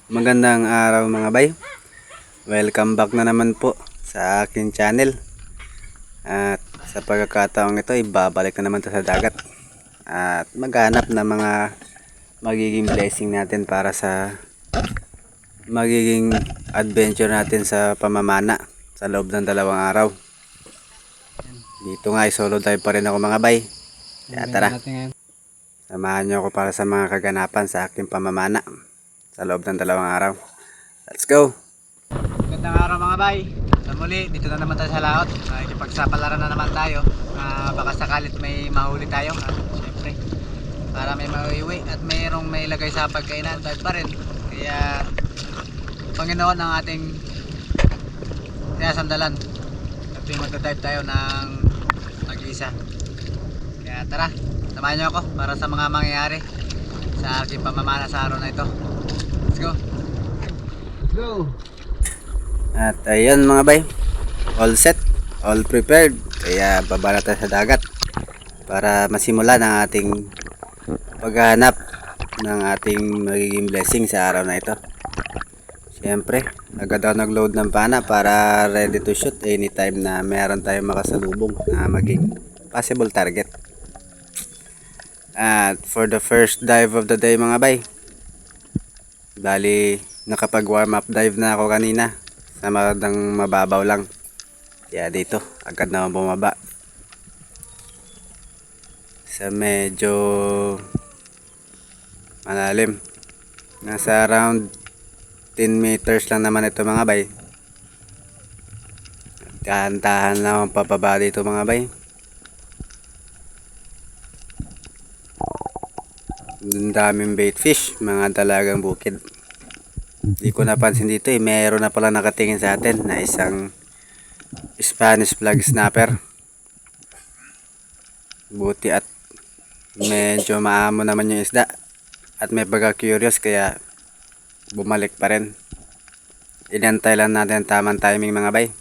Magandang araw mga bay. Welcome back na naman po sa akin channel. At sa pagkakataong ito, ibabalik na naman to sa dagat. At maghanap na mga magiging blessing natin para sa magiging adventure natin sa pamamana sa loob ng 2 araw. Dito nga, solo dive pa rin ako mga bay. Kaya tara, samahan nyo ako para sa mga kaganapan sa aking pamamana sa loob ng 2 araw. Let's go! Magandang araw mga bay. Sa muli, dito na naman tayo sa laot. Ipagsapalaran na naman tayo. Baka sakalit may mahuli tayo. Siyempre, para may mauiwi at mayroong may lagay sa pagkainan, dive pa rin. Kaya, Panginoon ang ating sinasandalan. At magdadive tayo ng mag-isa. Kaya tara, samahan nyo ako para sa mga mangyayari sa aking pamamana sa araw na ito. Let's go! Go! At ayun mga bay, all set, all prepared. Kaya baba na tayo sa dagat para masimulan ang ating paghahanap ng ating magiging blessing sa araw na ito. Siyempre, agad ako nag-load ng pana para ready to shoot anytime na meron tayong makasalubong na maging possible target. At for the first dive of the day mga bay, bali nakapag warm up dive na ako kanina sa magandang mababaw lang. Kaya dito agad na bumaba sa medyo malalim. Nasa around 10 meters lang naman ito mga bay. Dahan-dahan lang ang pababa dito mga bay. Ang daming bait fish, mga dalagang bukid. Hindi ko napansin dito meron na pala nakatingin sa atin na isang Spanish flag snapper. Buti at medyo maamo naman yung isda at may pagka-curious kaya bumalik pa rin. Inantay lang natin tamang timing mga bay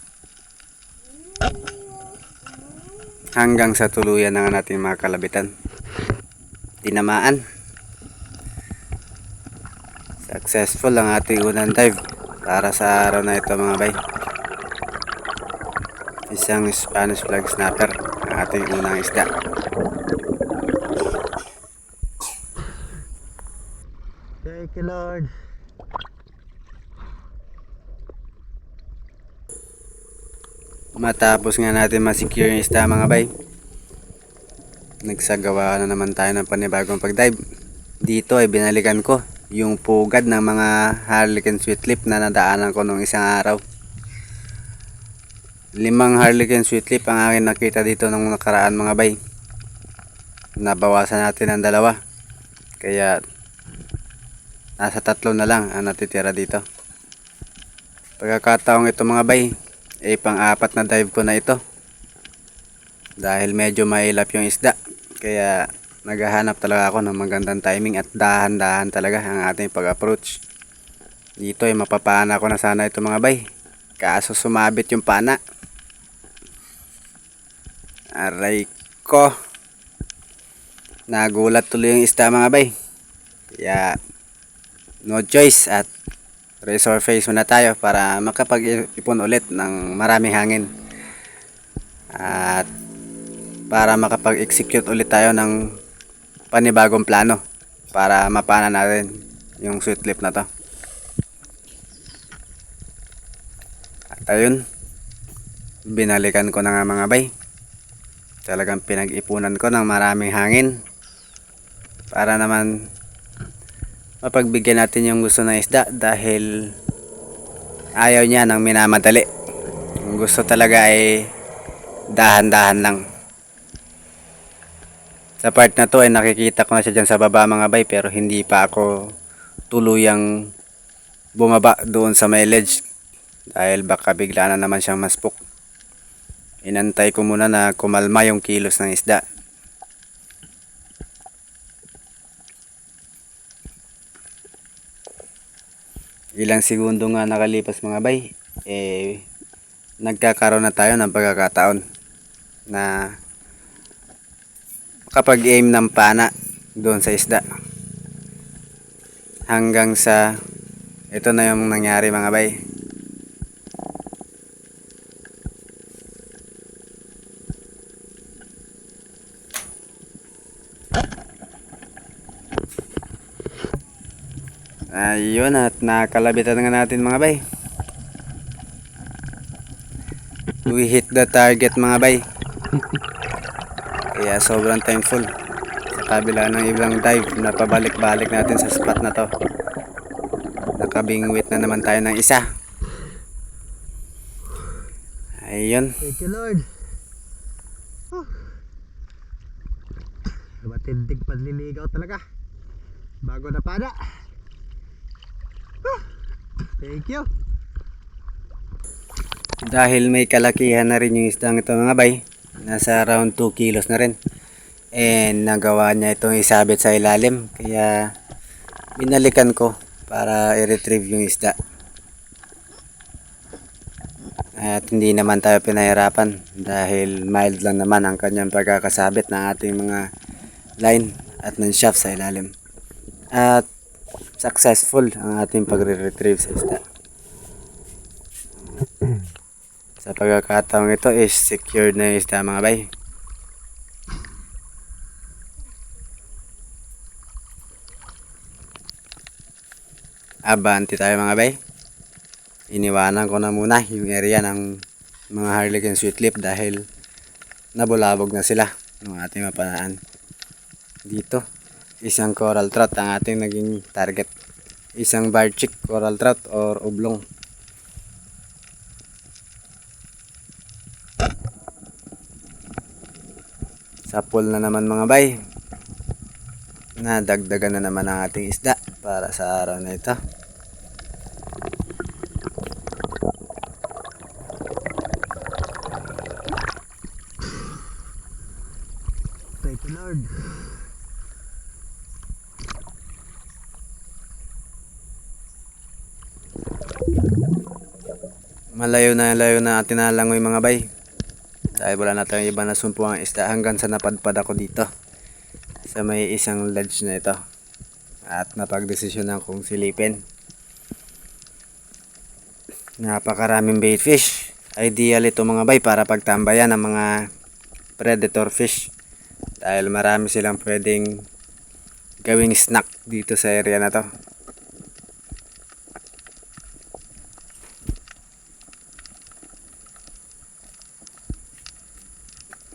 hanggang sa tuluyan ng nating mga kalabitan. Tinamaan. Successful ang ating unang dive para sa araw na ito mga bay. Isang Spanish flag snapper ang ating unang isda. Thank you Lord. Matapos nga natin masecure yung isda mga bay, nagsagawa na naman tayo ng panibagong pag-dive. Dito ay binalikan ko yung pugad ng mga Harlequin sweetlip na nadaanan ko nung isang araw. 5 Harlequin sweetlip ang akin nakita dito nung nakaraan mga bay. Nabawasan natin ng 2. Kaya nasa 3 na lang ang natitira dito. Pagkakataong ito mga bay, pang-4 na dive ko na ito. Dahil medyo mailap yung isda. Kaya naghahanap talaga ako ng magandang timing at dahan-dahan talaga ang ating pag-approach. Dito ay mapapana ko na sana ito mga bay. Kaso sumabit yung pana. Aray ko. Nagulat tuloy yung isda mga bay. Kaya no choice at resurface muna tayo para makapag-ipon ulit ng maraming hangin. At para makapag-execute ulit tayo ng panibagong plano para mapana natin yung sweetlip na to. At ayun, binalikan ko na nga mga bay. Talagang pinag-ipunan ko ng maraming hangin para naman mapagbigyan natin yung gusto ng isda dahil ayaw niya ng minamadali. Yung gusto talaga ay dahan-dahan lang. Sa part na to ay nakikita ko na siya dyan sa baba mga bay, pero hindi pa ako tuluyang bumaba doon sa may ledge dahil baka bigla na naman siyang maspok. Inantay ko muna na kumalma yung kilos ng isda. Ilang segundo nga nakalipas mga bay, nagkakaroon na tayo ng pagkakataon na makapag-aim ng pana doon sa isda hanggang sa ito na yung nangyari mga bay. Ayun, at nakalabitan nga natin mga bay. We hit the target mga bay. Kaya sobrang thankful sa kabila ng ibang dive na pabalik-balik natin sa spot na to. Nakabingwit na naman tayo ng isa. Ayun. Thank you Lord. Matindig panliligaw talaga. Bago na pada. Thank you. Dahil may kalakihan na rin yung isdang ito mga bay. Nasa around 2 kilos na rin. And nagawa niya itong isabit sa ilalim. Kaya binalikan ko para i-retrieve yung isda. At hindi naman tayo pinahirapan dahil mild lang naman ang kanyang pagkakasabit ng ating mga line at ng shaft sa ilalim. At successful ang ating pagre-retrieve sa isda. Sa pagkakataong ito is secured na yung isda mga bay. Abanti tayo mga bay. Iniwanan ko na muna yung area ng mga Harlequin sweetlip dahil nabulabog na sila ng ating mapanaan. Dito, isang coral trout ang ating naging target. Isang barchick coral trout or oblong. Sa pool na naman mga bay. Nadagdagan na naman ang ating isda para sa araw na ito. Thank you Lord. Malayo na atin nalangoy mga bay. Dahil wala na tayong iba na sumpuang isda hanggang sa napadpad ako dito sa may isang ledge na ito. At napagdesisyonan kong silipin. Napakaraming bait fish. Ideal ito mga bay para pagtambayan ng mga predator fish. Dahil marami silang pwedeng gawing snack dito sa area na to.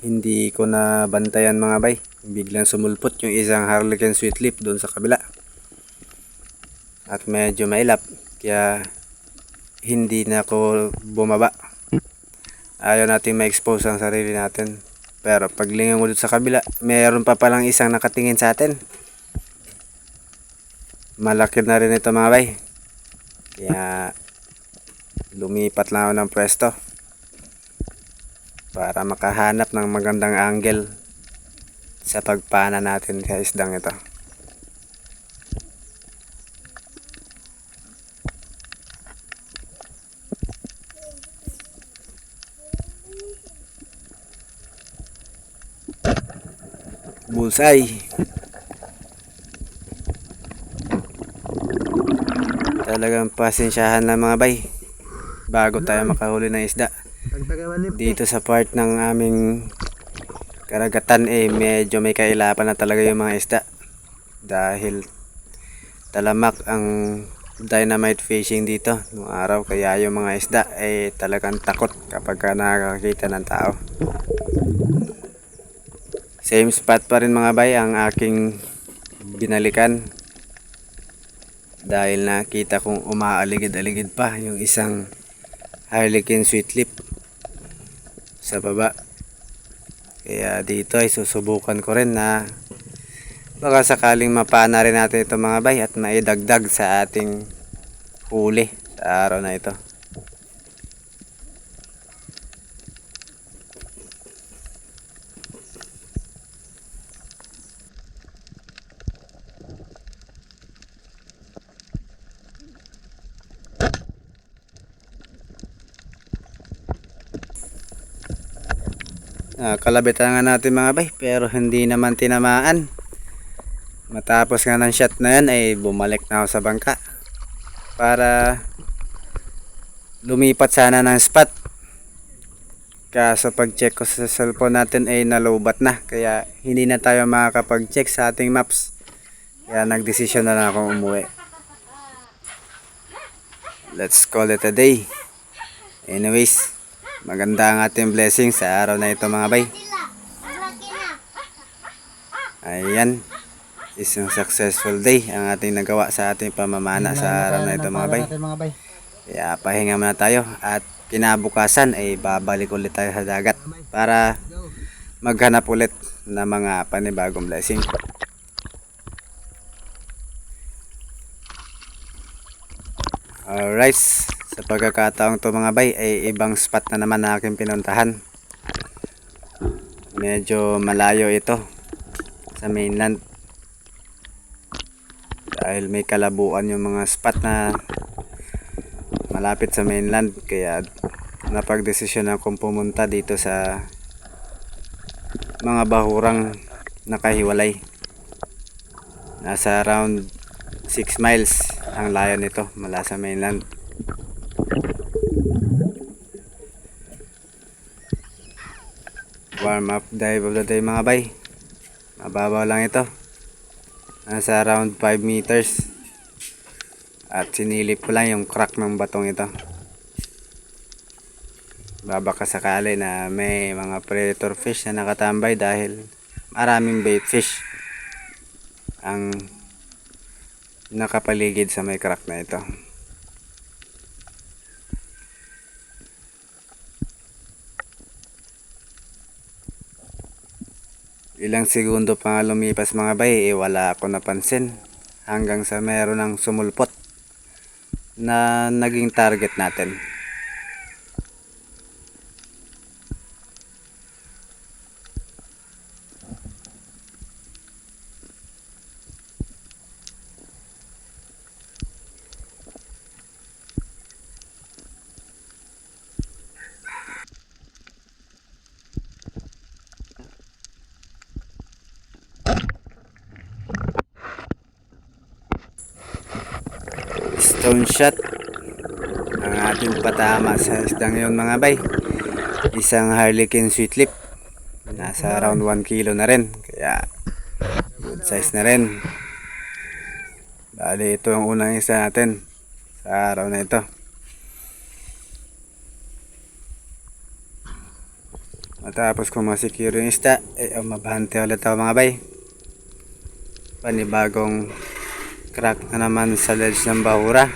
Hindi ko na bantayan mga bay. Biglang sumulpot yung isang Harlequin sweetlip doon sa kabila. At medyo mailap. Kaya hindi na ako bumaba. Ayaw natin ma-expose ang sarili natin. Pero paglingon ko dito sa kabila, mayroon pa palang isang nakatingin sa atin. Malaki na rin ito mga bay. Kaya lumipat lang ako ng pwesto para makahanap ng magandang angle sa pagpana natin sa isdang ito. Bullseye. Talagang pasensyahan lang mga bay bago tayo makahuli ng isda. Dito sa part ng aming karagatan medyo may kailapan na talaga yung mga isda dahil talamak ang dynamite fishing dito noong araw, kaya yung mga isda talagang takot kapag nakakita ng tao. Same spot pa rin mga bay ang aking binalikan dahil nakita kong umaaligid-aligid pa yung isang Harlequin sweetlip sa baba. Kaya dito ay susubukan ko rin na baka sakaling mapana rin natin ito mga bay at maidagdag sa ating huli sa araw na ito. Kalabitan nga natin mga bay pero hindi naman tinamaan. Matapos nga ng shot na yan ay bumalik na ako sa bangka. para lumipat sana ng spot. Kaso pag-check ko sa cellphone natin ay nalobat na. Kaya hindi na tayo makakapag-check sa ating maps. Kaya nagdesisyon na lang akong umuwi. Let's call it a day. Anyways, maganda ang ating blessing sa araw na ito mga bay. Ayan. Isang successful day ang ating nagawa sa ating pamamana sa araw na ito mga bay. Kaya pahinga muna tayo at kinabukasan ay babalik ulit tayo sa dagat para maghanap ulit ng mga panibagong blessing. Alright, sa pagkakataong to mga bay ay ibang spot na naman na aking pinuntahan. Medyo malayo ito sa mainland dahil may kalabuan yung mga spot na malapit sa mainland, kaya napagdesisyon akong pumunta dito sa mga bahurang nakahiwalay. Nasa around 6 miles ang layo nito mula sa mainland. Warm up dive of the day mga bay. Mababaw lang ito. Nasa around 5 meters. At sinilip ko lang yung crack ng batong ito. Babaka sakali na may mga predator fish na nakatambay dahil maraming bait fish ang nakapaligid sa may crack na ito. Ilang segundo pa nga lumipas mga bay, wala ako napansin hanggang sa meron ng sumulpot na naging target natin. Stone shot ang ating patama sa isdang yun mga bay. Isang harlequin sweet lip, nasa around 1 kilo na rin, kaya good size na rin. Bali ito ang unang isa natin sa araw na ito. Matapos kung masecure yung isda, mabahante ulit ako mga bay. Panibagong crack na naman sa ledge ng bahura.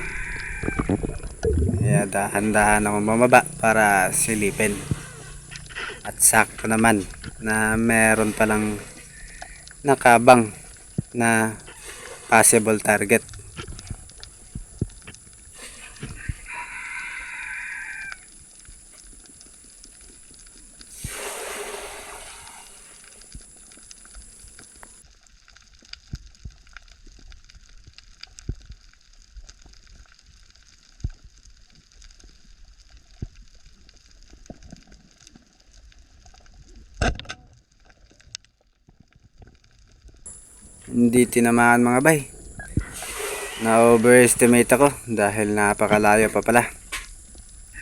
Kaya dahan-dahan akong bumaba para silipin. At sakto naman na meron palang nakabang na possible target. Hindi tinamaan mga bay. Na-overestimate ako dahil napakalayo pa pala.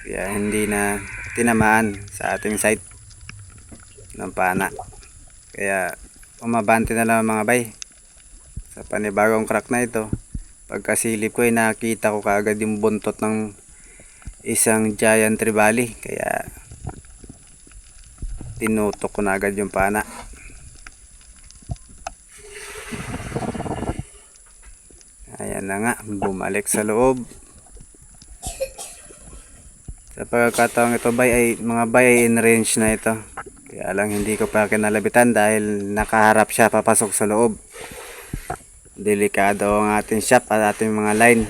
Kaya hindi na tinamaan sa ating site ng pana. Kaya umabante na lang mga bay. Sa panibagong crack na ito, pagkasilip ko ay nakita ko kaagad yung buntot ng isang giant trevally. Kaya tinutok ko na agad yung pana. Ayan na nga, bumalik sa loob. Sa pagkakataong ito bay ay mga bay ay in range na ito. Kaya lang hindi ko pa kinalabitan dahil nakaharap siya papasok sa loob. Delikado ang ating shop at ating mga line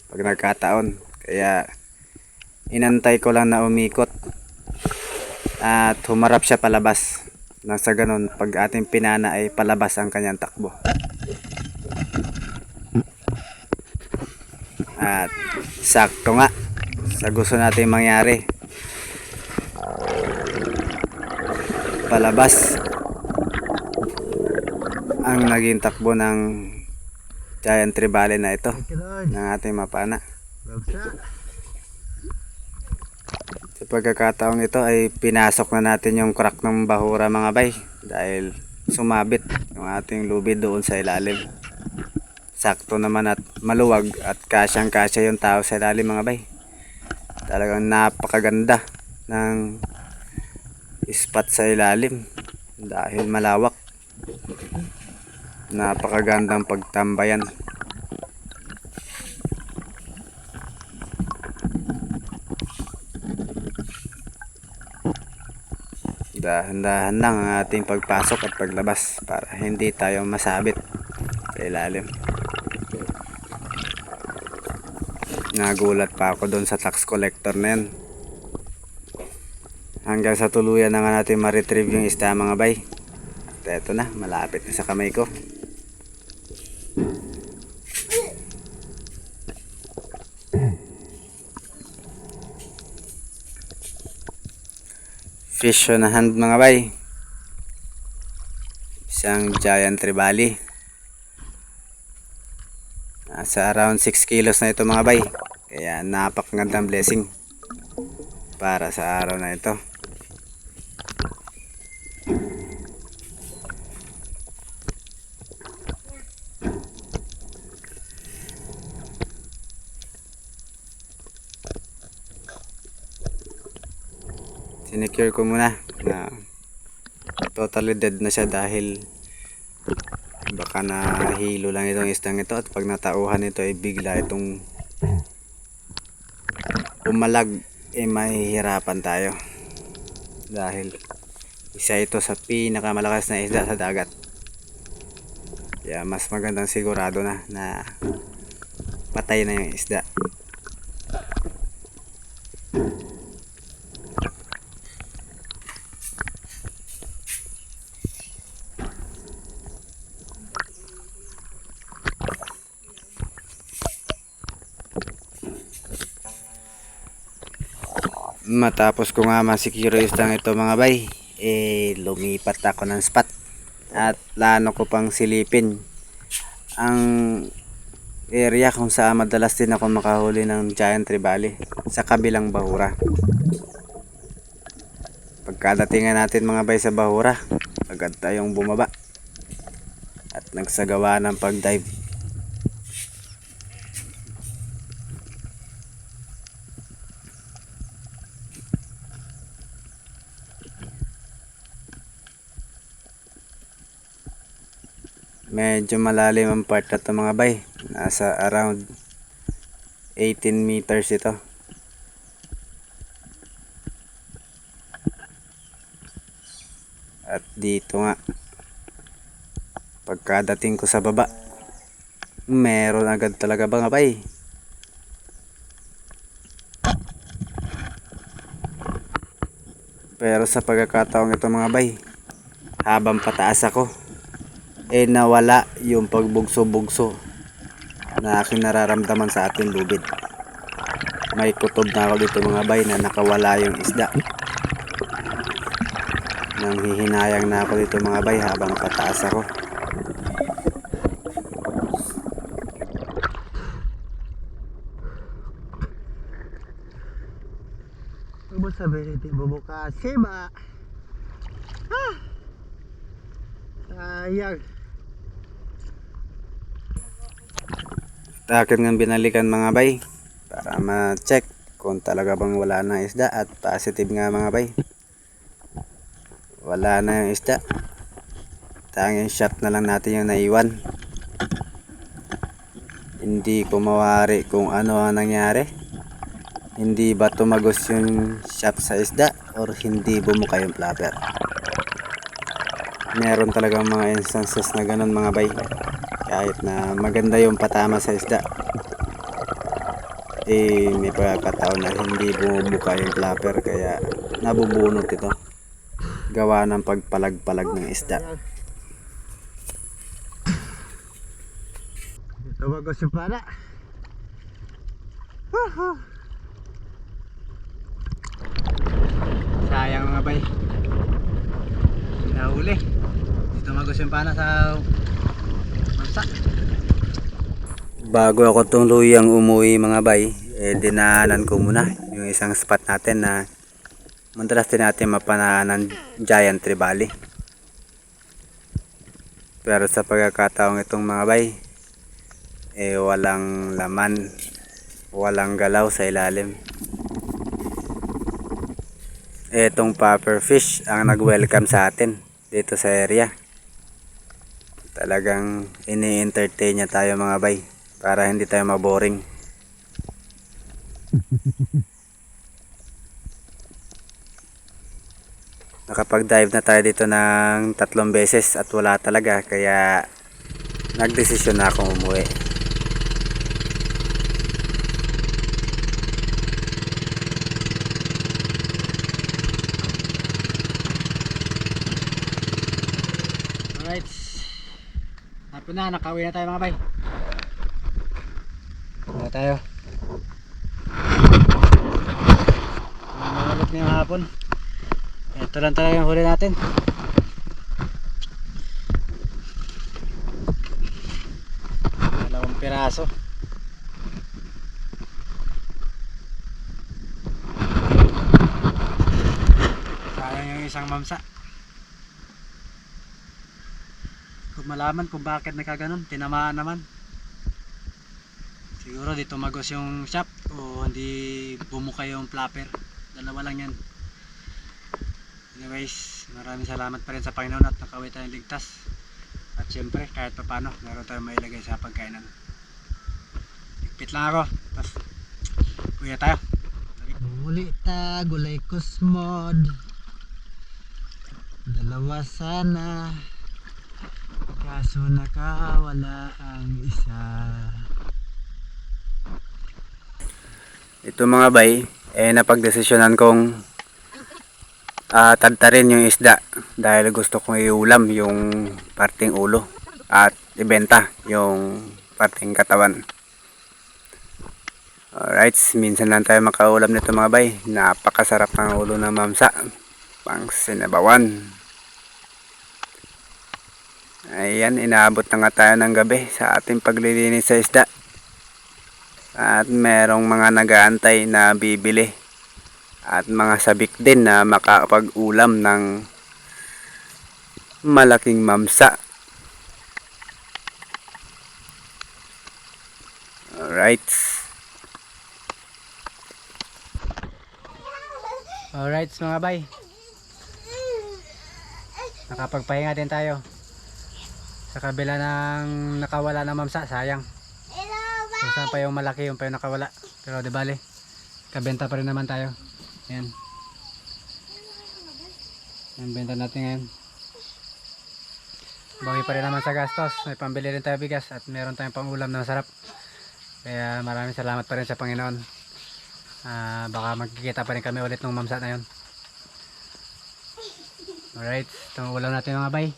pag nagkataon. Kaya inantay ko lang na umikot at humarap siya palabas. Nang sa ganun, pag ating pinana ay palabas ang kanyang takbo. At sakto nga sa gusto natin mangyari, palabas ang naging takbo ng giant trevally na ito ng ating mapana. Babsa. Sa pagkakataong ito ay pinasok na natin yung crack ng bahura mga bay dahil sumabit yung ating lubid doon sa ilalim. Sakto naman at maluwag at kasyang kasya yung tao sa ilalim mga bay. Talagang napakaganda ng spot sa ilalim dahil malawak. Napakagandang pagtambayan. Dahan-dahan lang ang ating pagpasok at paglabas para hindi tayo masabit sa ilalim. Nagulat pa ako doon sa tax collector na yan. Hanggang sa tuluyan na nga natin ma-retrieve yung isda mga bay. At eto na, malapit na sa kamay ko. Fish on hand mga bay. Isang giant trevally. Nasa around 6 kilos na ito mga bay. Kaya napakagandang blessing para sa araw na ito. Sinecure ko muna na totally dead na siya dahil baka nahilo lang itong isdang ito at pag natauhan ito ay bigla itong umalag, mahihirapan tayo dahil isa ito sa pinakamalakas na isda sa dagat. Kaya mas magandang sigurado na patay na yung isda. Matapos ko nga ma-secure yung isdang ito mga bay, lumipat ako ng spot at plano ko pang silipin ang area kung saan madalas din ako makahuli ng giant trevally sa kabilang bahura. Pagkadatingan natin mga bay sa bahura, agad tayong bumaba at nagsagawa ng pag-dive. Medyo malalim ang part na ito mga bay. Nasa around 18 meters ito. At dito nga, pagkadating ko sa baba, meron agad talaga mga bay. Pero sa pagkakataong ito mga bay, habang pataas ako, nawala yung pagbugso-bugso na aking nararamdaman sa ating lubid. May kutob na ako dito mga bay na nakawala yung isda. Nanghihinayang na ako dito mga bay habang pataas ako. Ano sabi nito bubukasi ba? Sayang. Akin nga binalikan mga bay para ma-check kung talaga bang wala na isda at positive nga mga bay. Wala na yung isda. Tanging shot na lang natin yung naiwan. Hindi ko mawari kung ano ang nangyari. Hindi ba tumagos yung shot sa isda or hindi bumuka yung flapper. Meron talagang mga instances na ganun mga bay. Kahit na maganda yung patama sa isda, may pagkakataon na hindi bumubuka yung flapper kaya nabubunot ito. Gawa ng pagpalag-palag ng isda. Tumagos yung para. Sayang mga bay. Nahuli. Tumagos yung pana sa bansa. Bago ako tuluyang umuwi mga bay, dinaanan ko muna yung isang spot natin na madalas din natin mapanaan ng Giant Tree Valley. Pero sa pagkakataong itong mga bay, walang laman, walang galaw sa ilalim. Itong puffer fish ang nag-welcome sa atin dito sa area. Talagang ini-entertain niya tayo mga bay para hindi tayo maboring. Nakapag-dive na tayo dito ng 3 beses at wala talaga, kaya nagdesisyon na akong umuwi. Alright. Hapon na, nakauwi na tayo mga bay. Wala tayo. Mamalot na yung hapon. Ito lang talaga yung huli natin. Dalawang piraso. Sayang yung isang mamsa. Kung malaman kung bakit nakaganon, tinamaan naman. Siguro di tumagos yung shop o hindi bumuka yung flapper. Dalawa lang yan. Anyways, maraming salamat pa rin sa Panginoon at nakauwi tayong ligtas. At syempre, kahit pa paano, meron tayong mailagay sa pagkainan. Ligpit lang ako. Tapos, kuya tayo. Uli ta, gulay kusmod. Dalawa sana. Kaso nakawala ang isa. Ito mga bay, napagdesisyonan kong tadtarin yung isda dahil gusto kong iulam yung parting ulo at ibenta yung parting katawan. Alright, minsan lang tayo makaulam nito mga bay. Napakasarap ng ulo ng mamsa, pang sinabawan. Ayan, inaabot na nga tayo ng gabi sa ating paglilinis sa isda at merong mga nagaantay na bibili at mga sabik din na makapag-ulam ng malaking mamsa. Alright. Alright mga bay. Nakapagpahinga din tayo. Sa kabila ng nakawala na mamsa, sayang. Kung saan pa yung malaki, yung pa yung nakawala. Pero di bale, kabenta pa rin naman tayo. Ayan. Ang benta natin ngayon. Bawi pa rin naman sa gastos. May pambili rin tayo bigas at meron tayong pang-ulam na masarap. Kaya maraming salamat pa rin sa Panginoon. Baka magkikita pa rin kami ulit ng mamsa na yun. Alright, itong ulam natin mga bay.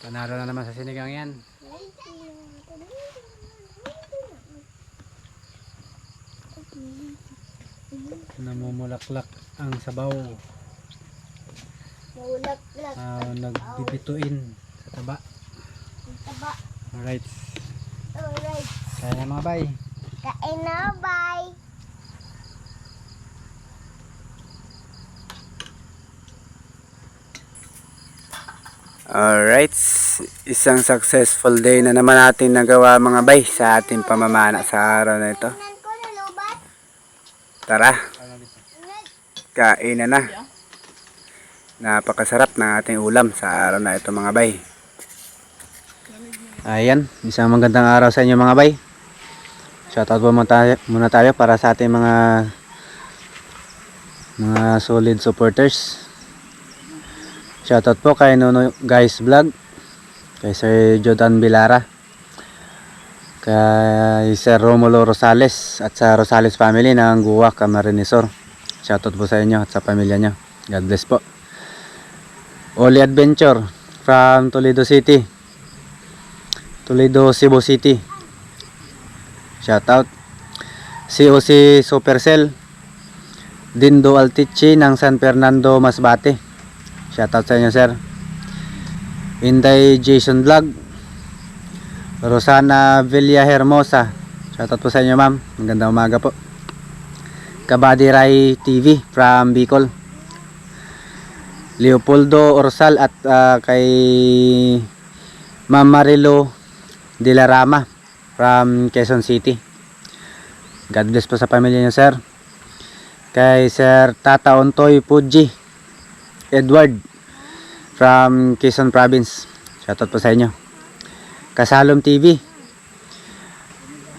Panalo na naman sa sinigang yan. Namumulaklak ang sabaw. Nagbibituin sa taba. Alright. Kaya na mga bay. Kain na, bye. Alright, isang successful day na naman natin nagawa mga bay sa ating pamamana sa araw na ito. Tara, kain na. Napakasarap ng ating ulam sa araw na ito mga bay. Ayan, isang magandang araw sa inyo mga bay. Shoutout po muna tayo para sa ating mga solid supporters. Shoutout po kay Nono Guys Vlog, kay Sir Jordan Bilara, kay Sir Romulo Rosales at sa Rosales family ng Guwa Camarinesor. Shoutout po sa inyo at sa pamilya nyo. God bless po. Oli Adventure from Toledo City, Toledo, Cebu City. Shoutout. COC Supercell, Dindo Altichi ng San Fernando, Masbate. Shoutout sa inyo sir. Inday Jason Vlog, Rosana Villahermosa, shoutout po sa inyo ma'am, magandang umaga po. Kabady Rai TV from Bicol, Leopoldo Orsal at kay Ma'am Marilo De La Rama from Quezon City. God bless po sa pamilya niyo sir. Kay Sir Tata Ontoy Puji Edward from Quezon Province, shoutout po sa inyo. Kasalom TV,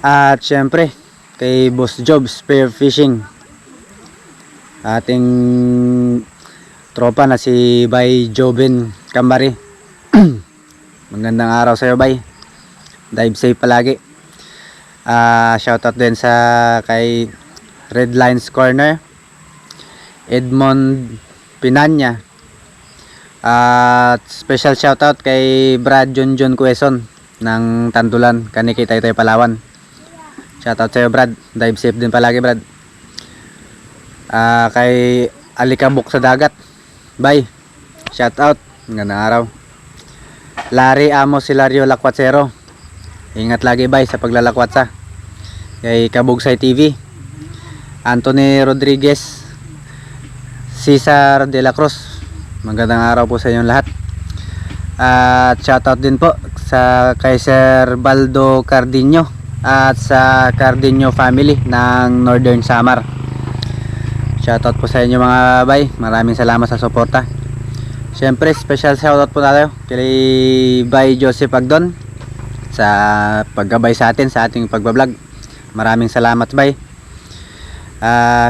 at syempre kay Boss Job Spear Fishing, ating tropa na si Bay Joben Kambari. Magandang araw sa iyo Bay, dive safe palagi. Shoutout din sa kay Red Lines Corner, Edmond Pinanya, at special shoutout kay Brad John Quezon ng Tandulan, Kanikitay tayo Palawan. Shoutout sa iyo Brad, dive safe din palagi Brad. Kay Alikabok sa Dagat, bye, shoutout, magandang araw. Larry Amos Hilario Lakwatsero, ingat lagi bye sa paglalakwatsa. Kay Kabugsay TV, Anthony Rodriguez, Cesar De La Cruz, magandang araw po sa inyong lahat. At shoutout din po sa kay Sir Baldo Cardinho at sa Cardinho family ng Northern Samar. Shoutout po sa inyo mga bay, maraming salamat sa suporta. Siyempre special shoutout po tayo kay Bay Joseph Agdon sa paggabay sa atin sa ating pagbablog. Maraming salamat bay.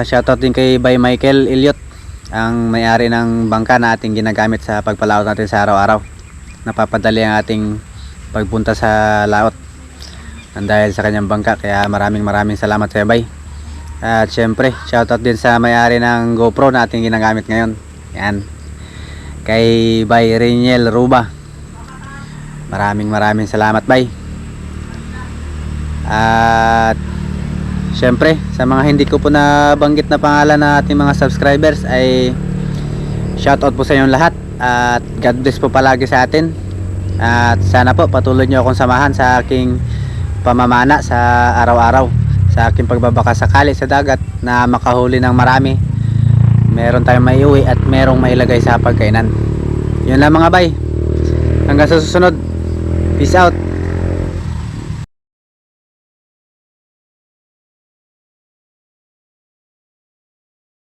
Shoutout din kay Bay Michael Elliot, ang may-ari ng bangka na ating ginagamit sa pagpalaot natin sa araw-araw. Napapadali ang ating pagpunta sa laot dahil sa kanyang bangka, kaya maraming salamat sa bay. At syempre shoutout din sa may-ari ng GoPro na ating ginagamit ngayon, yan, kay Bay Reniel Ruba. Maraming salamat bay. At syempre sa mga hindi ko po nabanggit na pangalan na ating mga subscribers ay shoutout po sa inyong lahat, at God bless po palagi sa atin. At sana po patuloy nyo akong samahan sa aking pamamana sa araw-araw, sa aking pagbabaka sakali sa dagat na makahuli ng marami, meron tayong maiuwi at merong mailagay sa pagkainan. Yun lang mga bay, hanggang sa susunod, peace out.